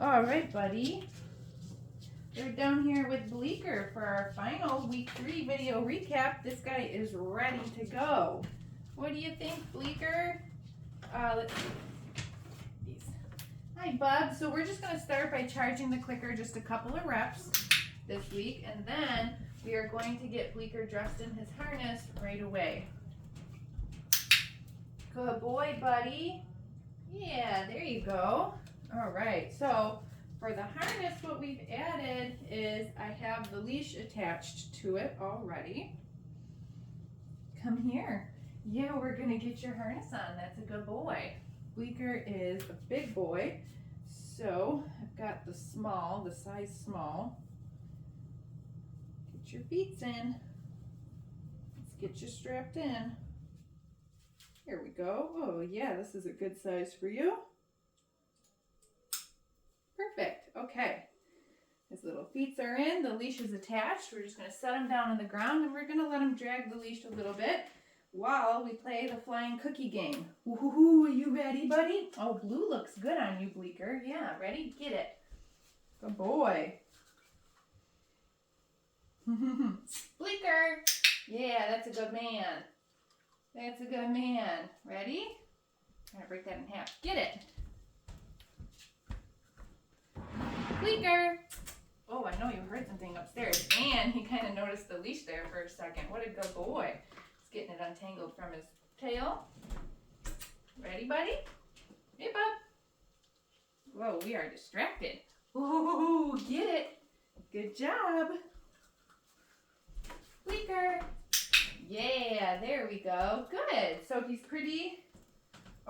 All right, buddy. We're down here with Bleeker for our final week 3 video recap. This guy is ready to go. What do you think, Bleeker? Let's see. These. Hi, bud. So we're just going to start by charging the clicker just a couple of reps this week, and then we are going to get Bleeker dressed in his harness right away. Good boy, buddy. Yeah, there you go. All right, so for the harness, what we've added is I have the leash attached to it already. Come here. Yeah, we're gonna get your harness on. That's a good boy. Bleeker is a big boy, so I've got the size small. Get your feet in. Let's get you strapped in. Here we go. Oh yeah, this is a good size for you. Perfect. Okay. His little feet are in. The leash is attached. We're just going to set him down on the ground and we're going to let him drag the leash a little bit while we play the flying cookie game. Woohoo! Are you ready, buddy? Oh, blue looks good on you, Bleeker. Yeah, ready? Get it. Good boy. Bleeker! Yeah, that's a good man. That's a good man. Ready? I'm going to break that in half. Get it. Bleeker! Oh, I know you heard something upstairs. And he kind of noticed the leash there for a second. What a good boy. He's getting it untangled from his tail. Ready, buddy? Hey, bub. Whoa, we are distracted. Ooh, get it. Good job. Bleeker. Yeah, there we go. Good. So he's pretty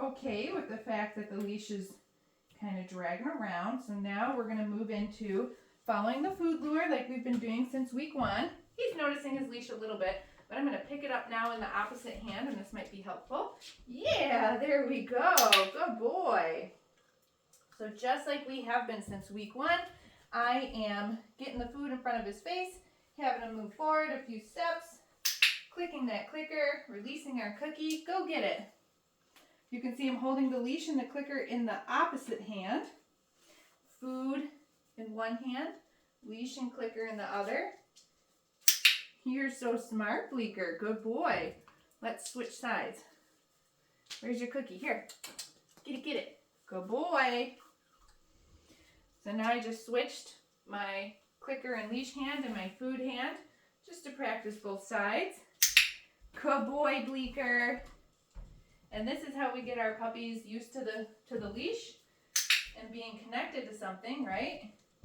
okay with the fact that the leash is kind of dragging around. So now we're going to move into following the food lure like we've been doing since week 1. He's noticing his leash a little bit, but I'm going to pick it up now in the opposite hand, and this might be helpful. Yeah, there we go. Good boy. So just like we have been since week 1, I am getting the food in front of his face, having him move forward a few steps, clicking that clicker, releasing our cookie. Go get it. You can see him holding the leash and the clicker in the opposite hand. Food in one hand, leash and clicker in the other. You're so smart, Bleeker. Good boy. Let's switch sides. Where's your cookie? Here. Get it. Good boy. So now I just switched my clicker and leash hand and my food hand just to practice both sides. Good boy, Bleeker. And this is how we get our puppies used to the leash and being connected to something, right?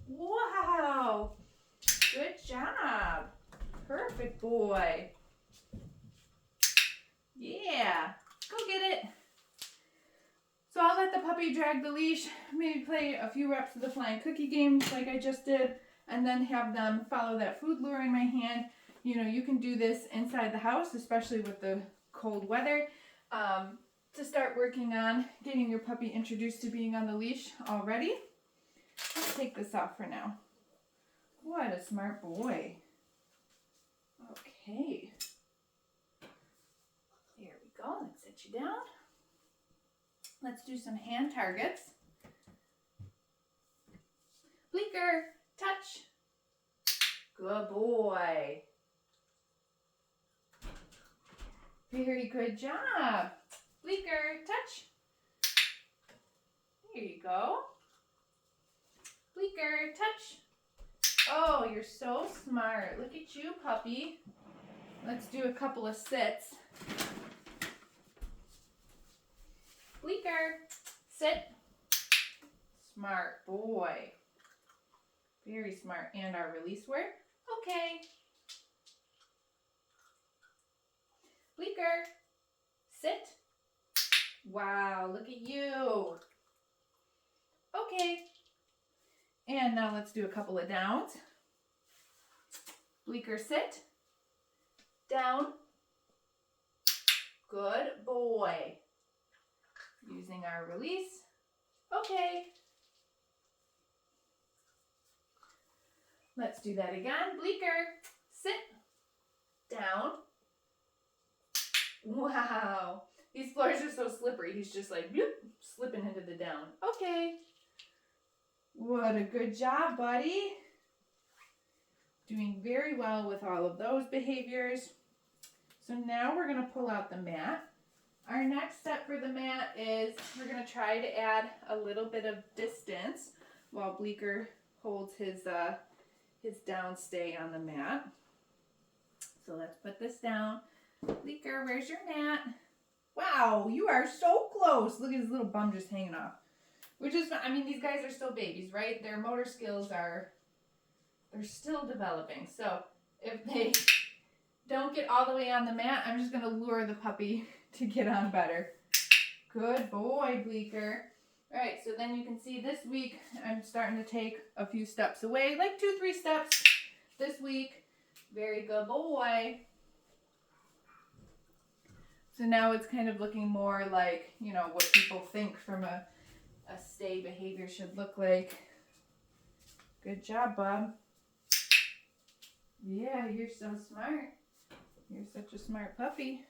Wow! Good job. Perfect boy. Yeah. Go get it. So I'll let the puppy drag the leash, maybe play a few reps of the flying cookie game like I just did, and then have them follow that food lure in my hand. You know, you can do this inside the house, especially with the cold weather. To start working on getting your puppy introduced to being on the leash already. Let's take this off for now. What a smart boy. Okay. There we go. Let's set you down. Let's do some hand targets. Bleeker, touch. Good boy. Very good job. Bleeker, touch. Here you go. Bleeker, touch. Oh, you're so smart. Look at you, puppy. Let's do a couple of sits. Bleeker, sit. Smart boy. Very smart. And our release word. Okay. Bleeker, sit. Wow, look at you. Okay. And now let's do a couple of downs. Bleeker, sit. Down. Good boy. Using our release. Okay. Let's do that again. Bleeker, sit. Down. Wow. These floors are so slippery. He's just like, bloop, slipping into the down. Okay. Whoa. But a good job, buddy. Doing very well with all of those behaviors. So now we're going to pull out the mat. Our next step for the mat is we're going to try to add a little bit of distance while Bleeker holds his downstay on the mat. So let's put this down. Bleeker, where's your mat? Wow, you are so close. Look at his little bum just hanging off. Which is, I mean, these guys are still babies, right? Their motor skills they're still developing. So if they don't get all the way on the mat, I'm just going to lure the puppy to get on better. Good boy, Bleeker. All right, so then you can see this week I'm starting to take a few steps away, like 2-3 steps this week. Very good boy. So now it's kind of looking more like, you know, what people think from a stay behavior should look like. Good job, Bob. Yeah, you're so smart. You're such a smart puppy.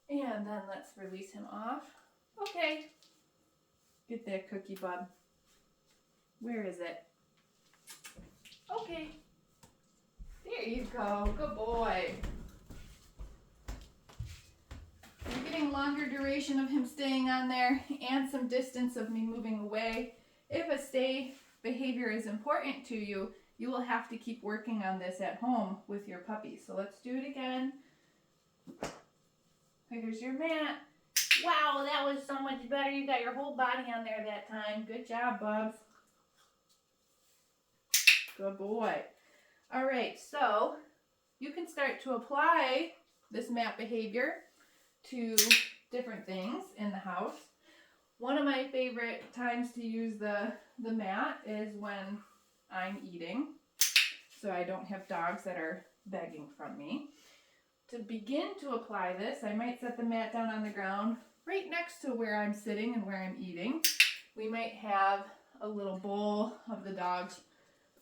And then let's release him off. Okay. Get that cookie, Bob. Where is it? Okay. There you go. Good boy. We're getting longer duration of him staying on there and some distance of me moving away. If a stay behavior is important to you, you will have to keep working on this at home with your puppy. So let's do it again. Here's your mat. Wow, that was so much better. You got your whole body on there that time. Good job, Bubs. Good boy. All right, so you can start to apply this mat behavior to different things in the house. One of my favorite times to use the mat is when I'm eating, so I don't have dogs that are begging from me. To begin to apply this, I might set the mat down on the ground right next to where I'm sitting and where I'm eating. We might have a little bowl of the dog's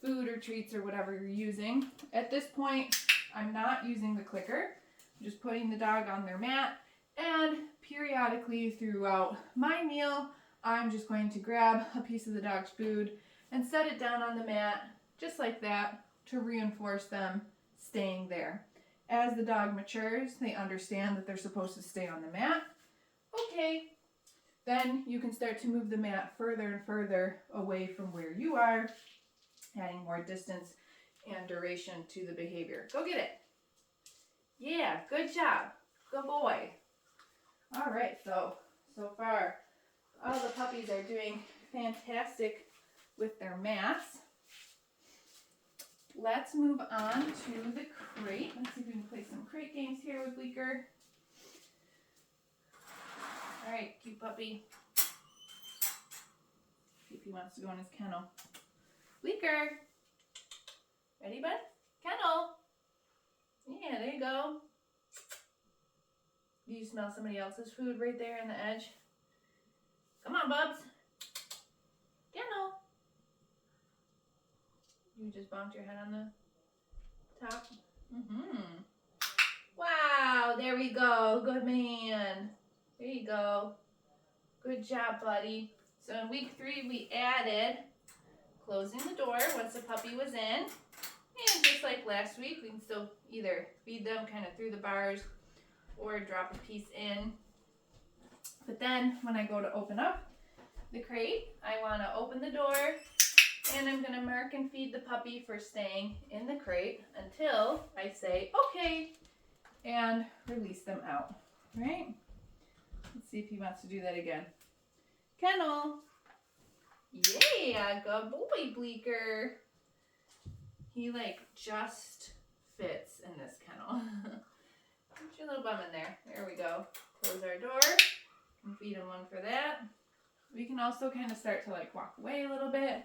food or treats or whatever you're using. At this point, I'm not using the clicker. I'm just putting the dog on their mat, and periodically throughout my meal, I'm just going to grab a piece of the dog's food and set it down on the mat, just like that, to reinforce them staying there. As the dog matures, they understand that they're supposed to stay on the mat. Okay, then you can start to move the mat further and further away from where you are, adding more distance and duration to the behavior. Go get it. Yeah, good job. Good boy. All right, so far, all the puppies are doing fantastic with their mats. Let's move on to the crate. Let's see if we can play some crate games here with Bleeker. All right, cute puppy. See if he wants to go in his kennel. Bleeker. Ready, bud? Kennel. Yeah, there you go. Do you smell somebody else's food right there on the edge? Come on, Bubs. Kennel. You just bumped your head on the top. Wow, there we go. Good man. There you go. Good job, buddy. So in week 3, we added closing the door once the puppy was in. And just like last week, we can still either feed them kind of through the bars or drop a piece in. But then when I go to open up the crate, I want to open the door, and I'm going to mark and feed the puppy for staying in the crate until I say, okay, and release them out, right? Let's see if he wants to do that again. Kennel. Yeah, good boy, Bleeker. He just fits in this kennel. Put your little bum in there. There we go. Close our door. And feed him one for that. We can also kind of start to walk away a little bit.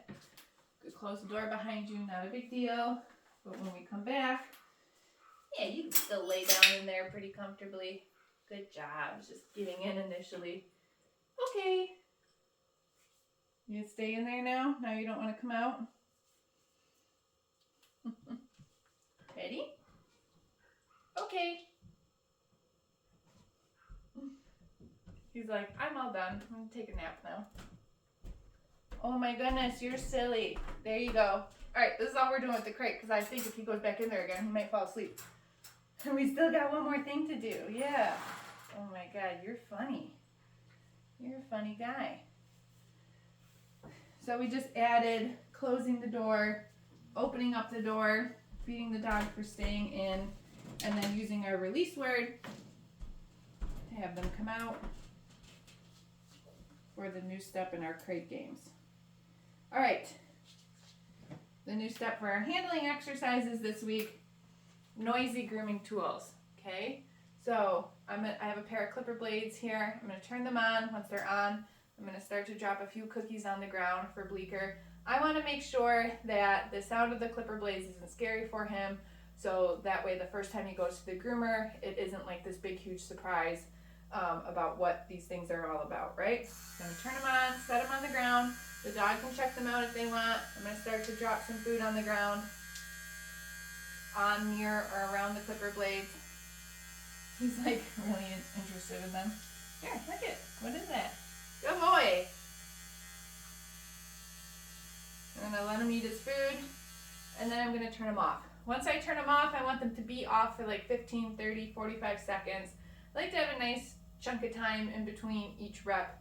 Could close the door behind you, not a big deal. But when we come back, yeah, you can still lay down in there pretty comfortably. Good job. Just getting in initially. Okay. You stay in there now? Now you don't want to come out? Ready? Okay. He's like, I'm all done. I'm gonna take a nap now. Oh my goodness, you're silly. There you go. All right, this is all we're doing with the crate because I think if he goes back in there again, he might fall asleep. And we still got one more thing to do. Yeah. Oh my God, you're funny. You're a funny guy. So we just added closing the door, opening up the door, feeding the dog for staying in, and then using our release word to have them come out for the new step in our crate games. All right. The new step for our handling exercises this week, noisy grooming tools, okay? So I have a pair of clipper blades here. I'm gonna turn them on. Once they're on, I'm gonna start to drop a few cookies on the ground for Bleeker. I wanna make sure that the sound of the clipper blades isn't scary for him, so that way the first time he goes to the groomer, it isn't like this big, huge surprise about what these things are all about, right? So I'm gonna turn them on, set them on the ground. The dog can check them out if they want. I'm gonna start to drop some food on the ground, on, near, or around the clipper blades. He's like really interested in them. Here, look it. What is that? Good boy. I'm gonna let him eat his food, and then I'm gonna turn him off. Once I turn them off, I want them to be off for like 15, 30, 45 seconds. I like to have a nice chunk of time in between each rep.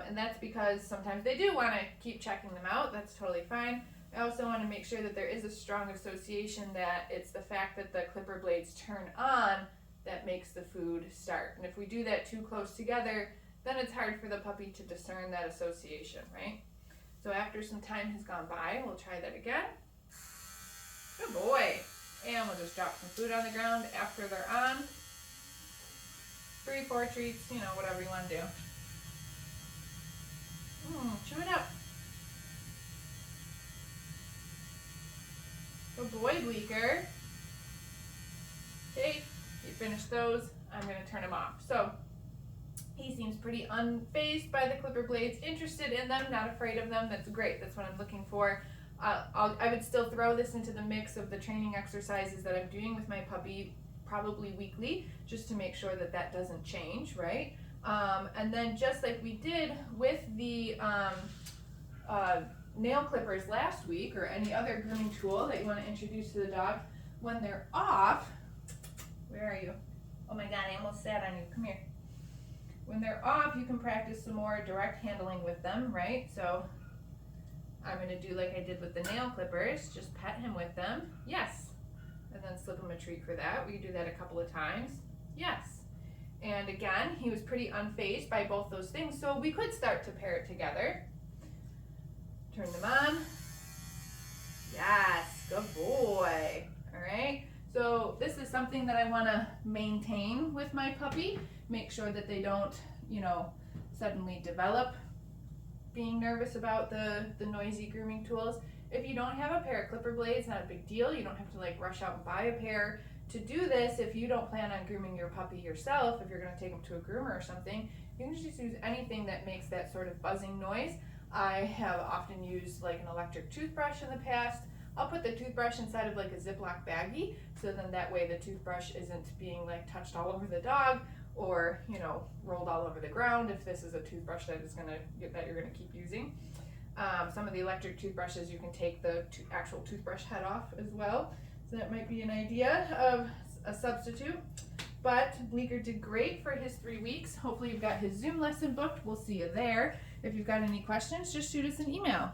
And that's because sometimes they do want to keep checking them out. That's totally fine. I also want to make sure that there is a strong association that it's the fact that the clipper blades turn on that makes the food start. And if we do that too close together, then it's hard for the puppy to discern that association, right? So after some time has gone by, we'll try that again. Good boy. And we'll just drop some food on the ground after they're on. 3, 4 treats, you know, whatever you want to do. Chew it up. Good boy, Bleeker. Okay, you finished those. I'm going to turn him off. So he seems pretty unfazed by the clipper blades, interested in them, not afraid of them. That's great. That's what I'm looking for. I would still throw this into the mix of the training exercises that I'm doing with my puppy, probably weekly, just to make sure that that doesn't change, right? And then just like we did with the nail clippers last week, or any other grooming tool that you want to introduce to the dog, when they're off, where are you? Oh my God, I almost sat on you. Come here. When they're off, you can practice some more direct handling with them, right? So I'm going to do like I did with the nail clippers, just pet him with them. Yes. And then slip him a treat for that. We can do that a couple of times. Yes. And again, he was pretty unfazed by both those things, so we could start to pair it together. Turn them on. Yes, good boy. All right. So this is something that I want to maintain with my puppy. Make sure that they don't, you know, suddenly develop being nervous about the noisy grooming tools. If you don't have a pair of clipper blades, not a big deal. You don't have to like rush out and buy a pair. To do this, if you don't plan on grooming your puppy yourself, if you're going to take him to a groomer or something, you can just use anything that makes that sort of buzzing noise. I have often used like an electric toothbrush in the past. I'll put the toothbrush inside of like a Ziploc baggie, so then that way the toothbrush isn't being like touched all over the dog or, you know, rolled all over the ground if this is a toothbrush that you're gonna keep using. Some of the electric toothbrushes, you can take the actual toothbrush head off as well. So that might be an idea of a substitute. But Bleeker did great for his 3 weeks. Hopefully you've got his Zoom lesson booked. We'll see you there. If you've got any questions, just shoot us an email.